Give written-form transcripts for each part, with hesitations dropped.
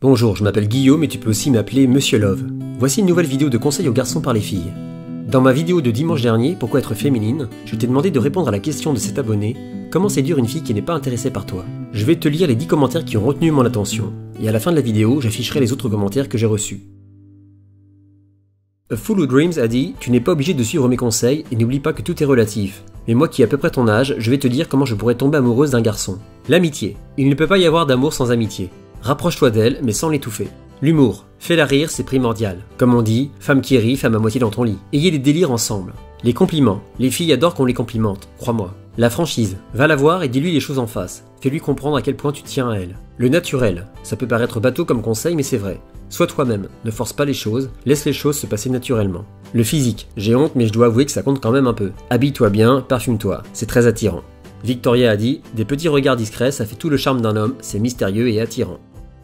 Bonjour, je m'appelle Guillaume et tu peux aussi m'appeler Monsieur Love. Voici une nouvelle vidéo de conseils aux garçons par les filles. Dans ma vidéo de dimanche dernier, Pourquoi être féminine, je t'ai demandé de répondre à la question de cet abonné, comment séduire une fille qui n'est pas intéressée par toi. Je vais te lire les 10 commentaires qui ont retenu mon attention, et à la fin de la vidéo, j'afficherai les autres commentaires que j'ai reçus. A Fool Who Dreams a dit « Tu n'es pas obligé de suivre mes conseils et n'oublie pas que tout est relatif. Mais moi qui ai à peu près ton âge, je vais te dire comment je pourrais tomber amoureuse d'un garçon. L'amitié. Il ne peut pas y avoir d'amour sans amitié. Rapproche-toi d'elle, mais sans l'étouffer. L'humour. Fais-la rire, c'est primordial. Comme on dit, femme qui rit, femme à moitié dans ton lit. Ayez des délires ensemble. Les compliments. Les filles adorent qu'on les complimente, crois-moi. La franchise. Va la voir et dis-lui les choses en face. Fais-lui comprendre à quel point tu tiens à elle. Le naturel. Ça peut paraître bateau comme conseil, mais c'est vrai. Sois toi-même, ne force pas les choses, laisse les choses se passer naturellement. Le physique. J'ai honte, mais je dois avouer que ça compte quand même un peu. Habille-toi bien, parfume-toi. C'est très attirant. Victoria a dit « Des petits regards discrets, ça fait tout le charme d'un homme, c'est mystérieux et attirant. »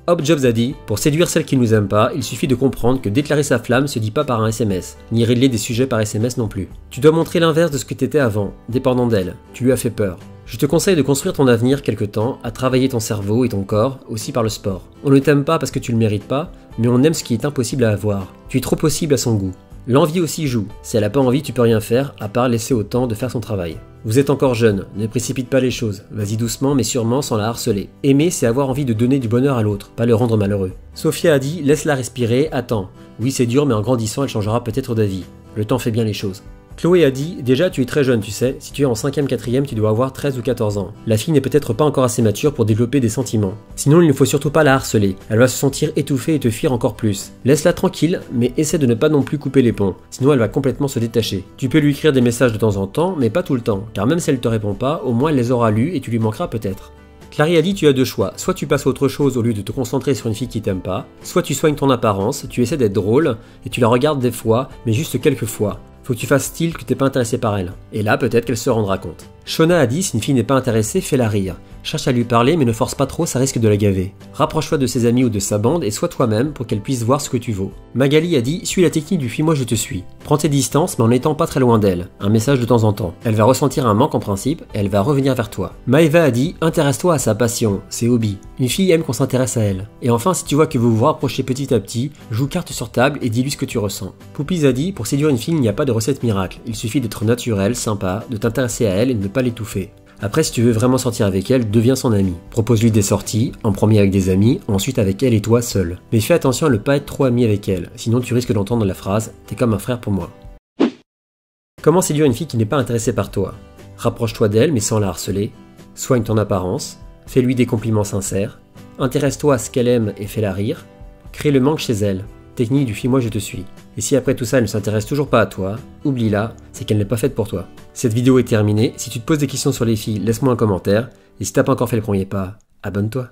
Hop Jobs a dit « Pour séduire celle qui nous aime pas, il suffit de comprendre que déclarer sa flamme se dit pas par un SMS, ni régler des sujets par SMS non plus. Tu dois montrer l'inverse de ce que t'étais avant, dépendant d'elle. Tu lui as fait peur. Je te conseille de construire ton avenir quelque temps, à travailler ton cerveau et ton corps, aussi par le sport. On ne t'aime pas parce que tu le mérites pas, mais on aime ce qui est impossible à avoir. Tu es trop possible à son goût. L'envie aussi joue. Si elle a pas envie, tu peux rien faire, à part laisser au temps de faire son travail. Vous êtes encore jeune, ne précipite pas les choses. Vas-y doucement mais sûrement sans la harceler. Aimer, c'est avoir envie de donner du bonheur à l'autre, pas le rendre malheureux. Sophia a dit, laisse-la respirer, attends. Oui c'est dur mais en grandissant elle changera peut-être d'avis. Le temps fait bien les choses. Chloé a dit, déjà tu es très jeune tu sais, si tu es en 5e, 4e tu dois avoir 13 ou 14 ans. La fille n'est peut-être pas encore assez mature pour développer des sentiments. Sinon il ne faut surtout pas la harceler, elle va se sentir étouffée et te fuir encore plus. Laisse-la tranquille, mais essaie de ne pas non plus couper les ponts, sinon elle va complètement se détacher. Tu peux lui écrire des messages de temps en temps, mais pas tout le temps, car même si elle te répond pas, au moins elle les aura lus et tu lui manqueras peut-être. Clary a dit tu as deux choix, soit tu passes à autre chose au lieu de te concentrer sur une fille qui t'aime pas, soit tu soignes ton apparence, tu essaies d'être drôle, et tu la regardes des fois, mais juste quelques fois. Faut que tu fasses style que t'es pas intéressé par elle. Et là, peut-être qu'elle se rendra compte. Shona a dit, si une fille n'est pas intéressée, fais-la rire. Cherche à lui parler, mais ne force pas trop, ça risque de la gaver. Rapproche-toi de ses amis ou de sa bande et sois toi-même pour qu'elle puisse voir ce que tu vaux. Magali a dit, suis la technique du fuis-moi je te suis. Prends tes distances, mais en n'étant pas très loin d'elle. Un message de temps en temps. Elle va ressentir un manque en principe, et elle va revenir vers toi. Maeva a dit, intéresse-toi à sa passion, ses hobbies. Une fille aime qu'on s'intéresse à elle. Et enfin, si tu vois que vous vous rapprochez petit à petit, joue carte sur table et dis-lui ce que tu ressens. Poupis a dit, pour séduire une fille, il n'y a pas de recette miracle. Il suffit d'être naturel, sympa, de t'intéresser à elle et de ne pas l'étouffer. Après, si tu veux vraiment sortir avec elle, deviens son ami. Propose-lui des sorties, en premier avec des amis, ensuite avec elle et toi seul. Mais fais attention à ne pas être trop ami avec elle, sinon tu risques d'entendre la phrase « T'es comme un frère pour moi ». Comment séduire une fille qui n'est pas intéressée par toi? Rapproche-toi d'elle mais sans la harceler. Soigne ton apparence. Fais-lui des compliments sincères. Intéresse-toi à ce qu'elle aime et fais-la rire. Crée le manque chez elle. Technique du fuis-moi je te suis. Et si après tout ça elle ne s'intéresse toujours pas à toi, oublie-la, c'est qu'elle n'est pas faite pour toi. Cette vidéo est terminée, si tu te poses des questions sur les filles, laisse-moi un commentaire, et si t'as pas encore fait le premier pas, abonne-toi.